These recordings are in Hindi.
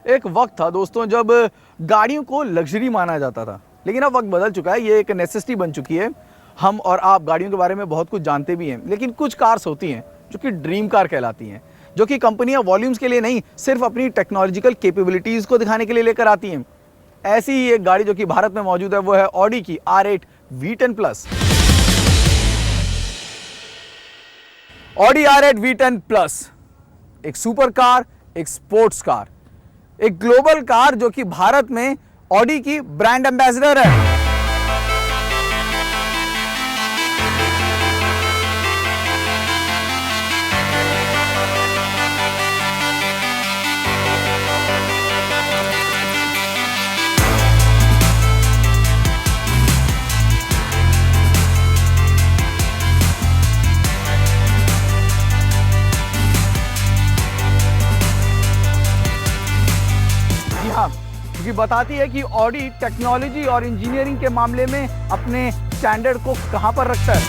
एक वक्त था दोस्तों जब गाड़ियों को लग्जरी माना जाता था, लेकिन अब वक्त बदल चुका है। ये एक नेसेसिटी बन चुकी है। हम और आप गाड़ियों के बारे में बहुत कुछ जानते भी हैं, लेकिन कुछ कार्स होती हैं जो कि ड्रीम कार कहलाती हैं, जो कि कंपनियां वॉल्यूम्स के लिए नहीं, सिर्फ अपनी टेक्नोलॉजिकल कैपेबिलिटीज़ को दिखाने के लिए लेकर आती हैं। ऐसी ही एक गाड़ी जो कि भारत में मौजूद है वो है ऑडी की R8 V10 plus. Audi R8 V10 plus एक सुपर कार, एक स्पोर्ट्स कार, एक ग्लोबल कार जो कि भारत में ऑडी की ब्रांड एम्बेसडर है। क्योंकि बताती है कि ऑडी टेक्नोलॉजी और इंजीनियरिंग के मामले में अपने स्टैंडर्ड को कहां पर रखता है।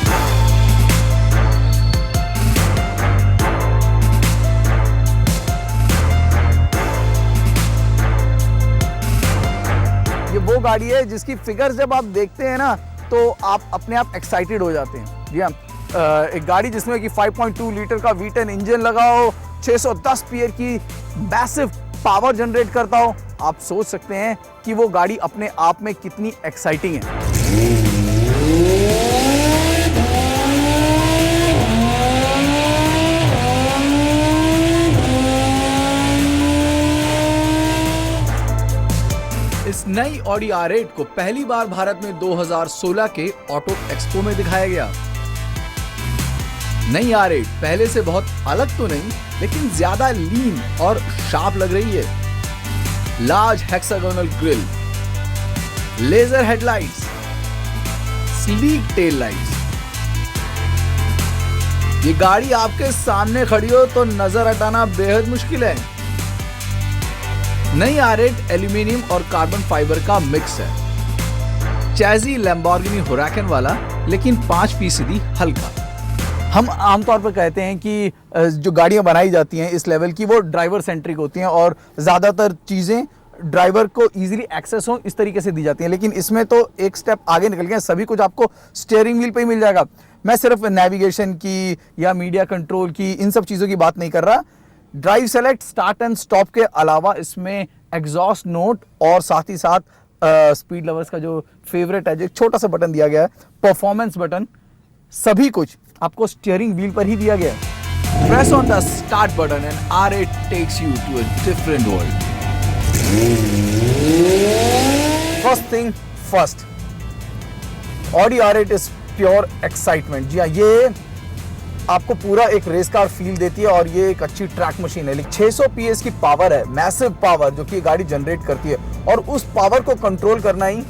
ये वो गाड़ी है जिसकी फिगर्स जब आप देखते हैं ना तो आप अपने आप एक्साइटेड हो जाते हैं। जी हाँ, एक गाड़ी जिसमें कि 5.2 लीटर का V10 इंजन लगा हो, 610 पीएस की मैसिव पावर जनरेट करता हो, आप सोच सकते हैं कि वो गाड़ी अपने आप में कितनी एक्साइटिंग है। इस नई ऑडी R8 को पहली बार भारत में 2016 के ऑटो एक्सपो में दिखाया गया। नई R8 पहले से बहुत अलग तो नहीं, लेकिन ज्यादा लीन और शार्प लग रही है। Large hexagonal grill, laser headlights, sleek tail lights. ये गाड़ी आपके सामने खड़ी हो तो नजर हटाना बेहद मुश्किल है। नई R8 एल्यूमिनियम और कार्बन फाइबर का मिक्स है। चैजी लैम्बोर्गिनी हुराकन वाला, लेकिन 5% हल्का। हम आमतौर पर कहते हैं कि जो गाड़ियां बनाई जाती हैं इस लेवल की वो ड्राइवर सेंट्रिक होती हैं और ज़्यादातर चीज़ें ड्राइवर को इजीली एक्सेस हो इस तरीके से दी जाती हैं, लेकिन इसमें तो एक स्टेप आगे निकल गए। सभी कुछ आपको स्टीयरिंग व्हील पे ही मिल जाएगा। मैं सिर्फ नेविगेशन की या मीडिया कंट्रोल की, इन सब चीज़ों की बात नहीं कर रहा। Drive select, start and stop के अलावा इसमें एग्जॉस्ट नोट और साथ ही साथ स्पीड लवर्स का जो फेवरेट है, जो छोटा सा बटन दिया गया है, परफॉर्मेंस बटन, सभी कुछ आपको स्टीयरिंग व्हील पर ही दिया गया है। Press on the start button and R8 takes you to a different world. First thing first, Audi R8 is pure excitement. जी हाँ, ये आपको पूरा एक रेस कार फील देती है और ये एक अच्छी ट्रैक मशीन है। 600 पीएस की पावर है, मैसिव पावर जो कि गाड़ी जनरेट करती है, और उस पावर को कंट्रोल करना ही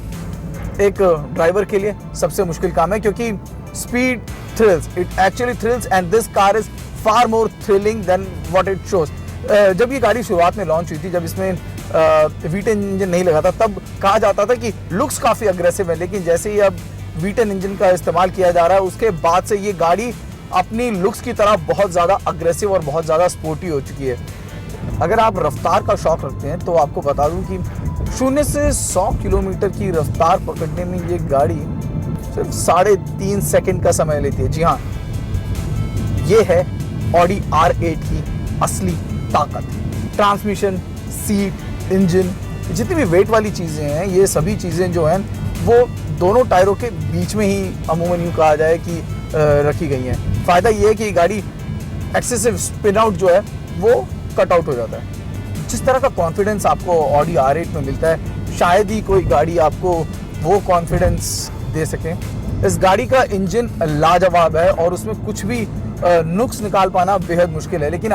एक ड्राइवर के लिए सबसे मुश्किल काम है, क्योंकि speed thrills, it actually thrills and this car is far more thrilling than what it shows. जब ये गाड़ी शुरुआत में लॉन्च हुई थी, जब इसमें V10 इंजन नहीं लगा था, तब कहा जाता था कि लुक्स काफ़ी अग्रेसिव है, लेकिन जैसे ही अब V10 इंजन का इस्तेमाल किया जा रहा है उसके बाद से ये गाड़ी अपनी लुक्स की तरह बहुत ज़्यादा अग्रेसिव और बहुत ज़्यादा स्पोर्टी हो चुकी है। अगर आप रफ्तार का शौक रखते हैं तो आपको बता दूं कि 0 से 100 किलोमीटर की रफ्तार पकड़ने में ये गाड़ी सिर्फ 3.5 सेकंड का समय लेती है। जी हाँ, ये है ऑडी R8 की असली ताकत। ट्रांसमिशन, सीट, इंजन, जितनी भी वेट वाली चीज़ें हैं, ये सभी चीज़ें जो हैं वो दोनों टायरों के बीच में ही अमूमन यूँ कहा जाए कि रखी गई हैं। फ़ायदा ये है कि गाड़ी एक्सेसिव स्पिन आउट जो है वो कट आउट हो जाता है। जिस तरह का कॉन्फिडेंस आपको ऑडी R8 में मिलता है, शायद ही कोई गाड़ी आपको वो कॉन्फिडेंस दे सके। इस गाड़ी का इंजन लाजवाब है और उसमें कुछ भी नुक्स निकाल पाना बेहद मुश्किल है, लेकिन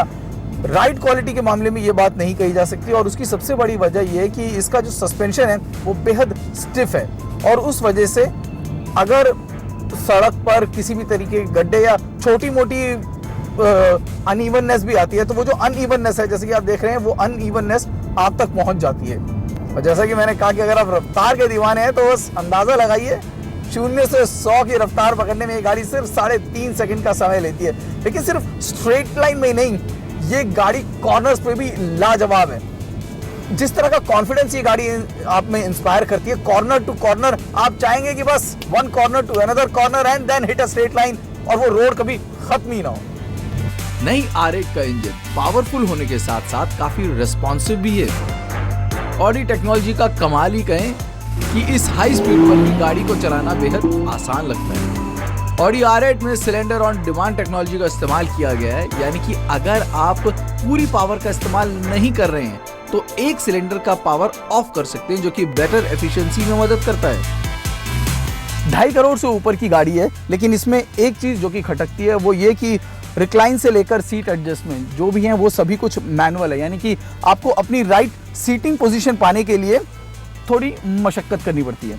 राइड क्वालिटी के मामले में ये बात नहीं कही जा सकती, और उसकी सबसे बड़ी वजह यह है कि इसका जो सस्पेंशन है वो बेहद स्टिफ है, और उस वजह से अगर सड़क पर किसी भी तरीके के गड्ढे या छोटी मोटी अनइवननेस भी आती है, तो वो जो अनइवननेस है, जैसे कि आप देख रहे हैं, वो अनइवननेस आप तक पहुंच जाती है। और जैसा कि मैंने कहा कि अगर आप रफ्तार के दीवाने हैं तो बस अंदाजा लगाइए, 0 से 100 की रफ्तार पकड़ने में ये गाड़ी सिर्फ 3.5 सेकंड का समय लेती है। लेकिन सिर्फ स्ट्रेट लाइन में ही नहीं, ये गाड़ी कॉर्नर्स पे भी लाजवाब है। जिस तरह का कॉन्फिडेंस ये गाड़ी आप में इंस्पायर करती है, कॉर्नर टू कॉर्नर आप चाहेंगे कि बस one corner to another corner and then hit a straight line, और वो रोड कभी खत्म ही ना हो। नई R8 का इंजन पावरफुल होने के साथ साथ काफी रिस्पॉन्सिव भी है। ऑडी टेक्नोलॉजी का कमाल ही कहें कि इस हाई स्पीड पर भी गाड़ी को चलाना बेहद आसान लगता है। ऑडी R8 में सिलेंडर ऑन डिमांड टेक्नोलॉजी का इस्तेमाल किया गया है, यानी कि अगर आप पूरी पावर का इस्तेमाल नहीं कर रहे हैं तो एक सिलेंडर का पावर ऑफ कर सकते हैं, जो कि बेटर एफिशिएंसी में मदद करता है। 2.5 करोड़ से ऊपर की गाड़ी है, लेकिन इसमें एक चीज जो कि खटकती है वो ये कि रिक्लाइन से लेकर सीट एडजस्टमेंट जो भी हैं वो सभी कुछ मैनुअल है, यानी कि आपको अपनी राइट सीटिंग पोजीशन पाने के लिए थोड़ी मशक्कत करनी पड़ती है।